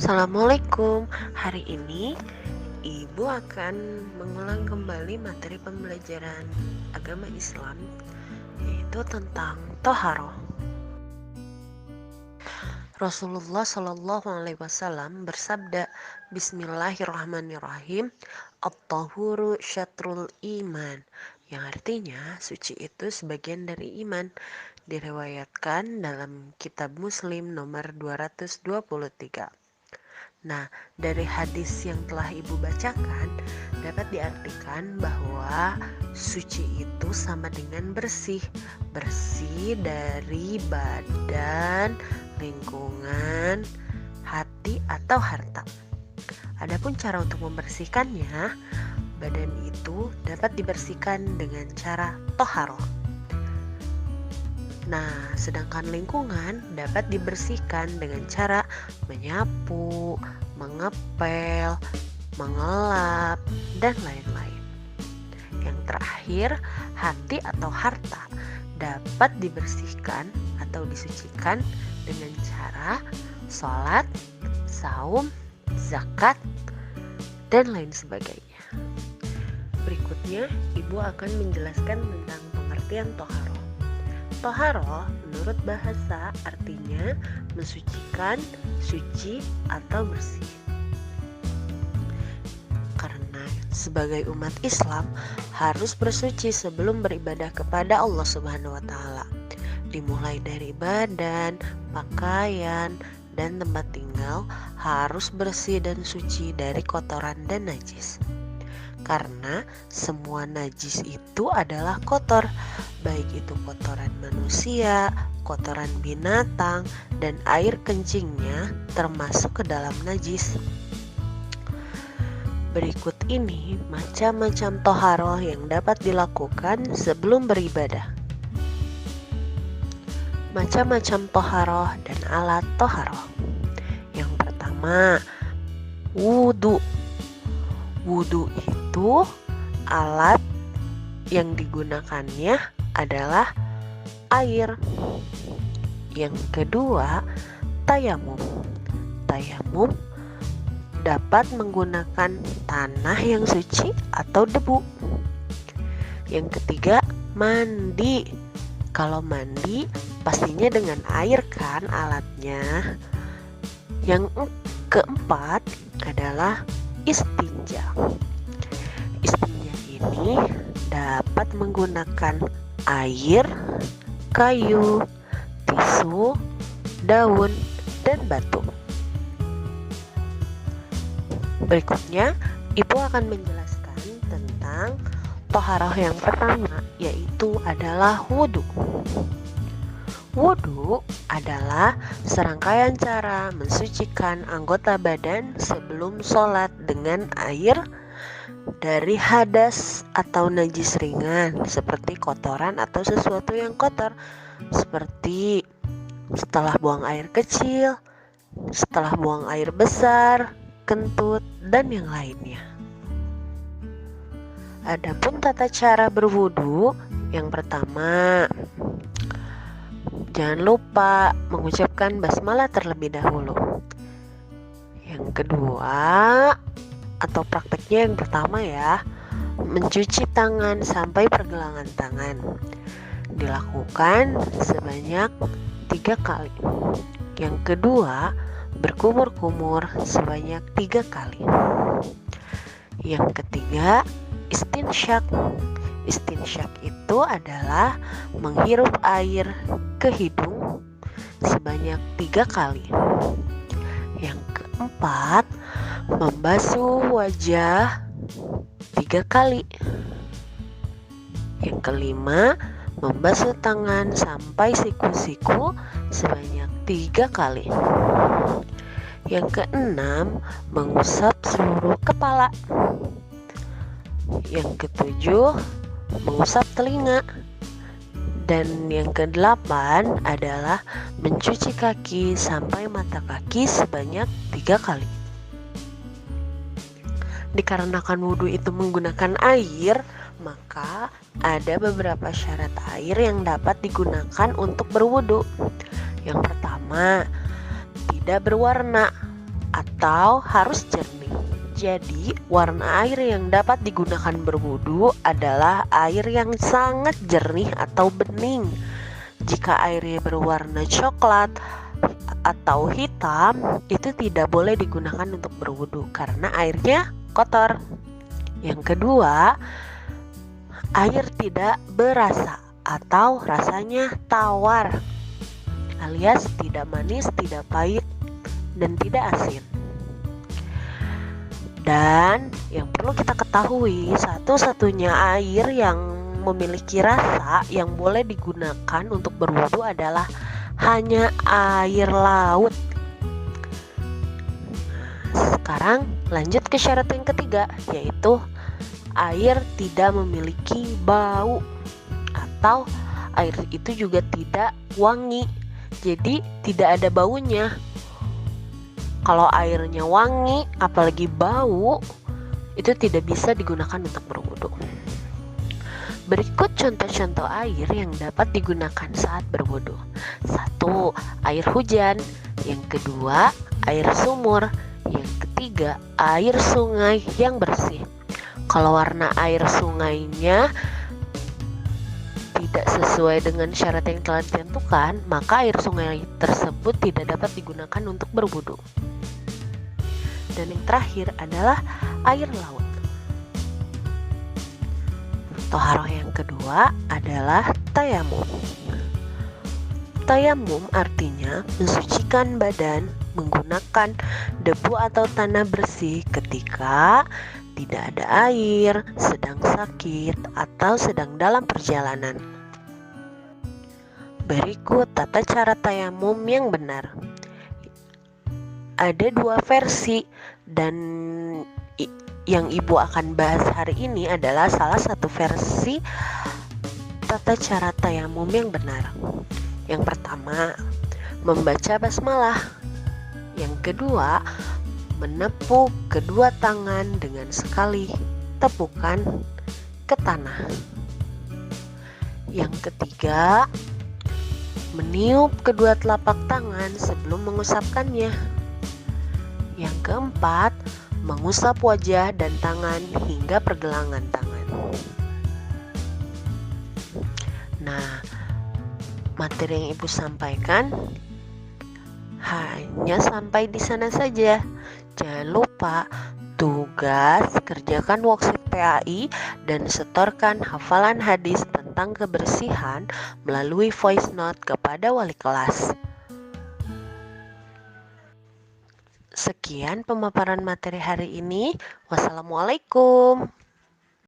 Assalamualaikum. Hari ini Ibu akan mengulang kembali materi pembelajaran agama Islam, yaitu tentang Toharoh. Rasulullah Shallallahu Alaihi Wasallam bersabda, Bismillahirrahmanirrahim, At-tahuru syatrul iman, yang artinya suci itu sebagian dari iman. Diriwayatkan dalam kitab Muslim nomor 223. Nah, dari hadis yang telah Ibu bacakan, dapat diartikan bahwa suci itu sama dengan bersih. Bersih dari badan, lingkungan, hati, atau harta. Adapun cara untuk membersihkannya, badan itu dapat dibersihkan dengan cara toharoh. Nah, sedangkan lingkungan dapat dibersihkan dengan cara menyapu, mengepel, mengelap, dan lain-lain. Yang terakhir, hati atau harta dapat dibersihkan atau disucikan dengan cara sholat, saum, zakat, dan lain sebagainya. Berikutnya, Ibu akan menjelaskan tentang pengertian toharoh. Toharoh menurut bahasa artinya mensucikan, suci, atau bersih. Karena sebagai umat Islam harus bersuci sebelum beribadah kepada Allah Subhanahu wa Ta'ala. Dimulai dari badan, pakaian, dan tempat tinggal harus bersih dan suci dari kotoran dan najis. Karena semua najis itu adalah kotor, baik itu kotoran manusia, kotoran binatang, dan air kencingnya termasuk ke dalam najis. Berikut ini macam-macam toharoh yang dapat dilakukan sebelum beribadah. Macam-macam toharoh dan alat toharoh. Yang pertama, wudhu. Wudhu itu alat yang digunakannya adalah air. Yang kedua, tayamum. Tayamum dapat menggunakan tanah yang suci atau debu. Yang ketiga, mandi. Kalau mandi pastinya dengan air kan alatnya. Yang keempat adalah istinja. Istinja ini dapat menggunakan air, kayu, tisu, daun, dan batu. Berikutnya, Ibu akan menjelaskan tentang toharoh yang pertama, yaitu adalah wudhu. Wudhu adalah serangkaian cara mensucikan anggota badan sebelum sholat dengan air dari hadas atau najis ringan seperti kotoran atau sesuatu yang kotor, seperti setelah buang air kecil, setelah buang air besar, kentut, dan yang lainnya. Adapun tata cara berwudu, yang pertama, jangan lupa mengucapkan basmalah terlebih dahulu. Yang kedua, atau prakteknya yang pertama ya, mencuci tangan sampai pergelangan tangan. Dilakukan sebanyak 3 kali. Yang kedua, berkumur-kumur sebanyak 3 kali. Yang ketiga, istinsyak. Istinsyak itu adalah menghirup air ke hidung sebanyak 3 kali. Yang keempat, membasuh wajah 3 kali. Yang kelima, membasuh tangan sampai siku-siku sebanyak 3 kali. Yang keenam, mengusap seluruh kepala. Yang ketujuh, mengusap telinga. Dan yang kedelapan adalah mencuci kaki sampai mata kaki sebanyak 3 kali. Dikarenakan wudhu itu menggunakan air, maka ada beberapa syarat air yang dapat digunakan untuk berwudhu. Yang pertama, tidak berwarna. atau harus jernih. Jadi, warna air yang dapat digunakan berwudu adalah air yang sangat jernih atau bening. Jika airnya berwarna coklat atau hitam, itu tidak boleh digunakan untuk berwudu karena airnya kotor. Yang kedua, air tidak berasa atau rasanya tawar, alias tidak manis, tidak pahit, dan tidak asin. Dan yang perlu kita ketahui, satu-satunya air yang memiliki rasa yang boleh digunakan untuk berwudu adalah hanya air laut. Sekarang lanjut ke syarat yang ketiga, yaitu air tidak memiliki bau atau air itu juga tidak wangi. Jadi tidak ada baunya. Kalau airnya wangi, apalagi bau, itu tidak bisa digunakan untuk berwudu. Berikut contoh-contoh air yang dapat digunakan saat berwudu. 1. Air hujan. Yang kedua, air sumur. Yang ketiga, air sungai yang bersih. Kalau warna air sungainya tidak sesuai dengan syarat yang telah ditentukan, maka air sungai tersebut tidak dapat digunakan untuk berwudu. Dan yang terakhir adalah air laut. Toharoh yang kedua adalah tayamum. Tayamum artinya mensucikan badan menggunakan debu atau tanah bersih ketika tidak ada air, sedang sakit, atau sedang dalam perjalanan. Berikut tata cara tayamum yang benar. Ada 2 versi, dan yang ibu akan bahas hari ini adalah salah satu versi tata cara tayamum yang benar. Yang pertama, membaca basmalah. Yang kedua, menepuk kedua tangan dengan sekali tepukan ke tanah. Yang ketiga, meniup kedua telapak tangan sebelum mengusapkannya. Yang keempat, mengusap wajah dan tangan hingga pergelangan tangan. Nah, materi yang ibu sampaikan hanya sampai di sana saja. Jangan lupa tugas kerjakan worksheet PAI dan setorkan hafalan hadis tentang kebersihan melalui voice note kepada wali kelas. Sekian pemaparan materi hari ini. Wassalamualaikum.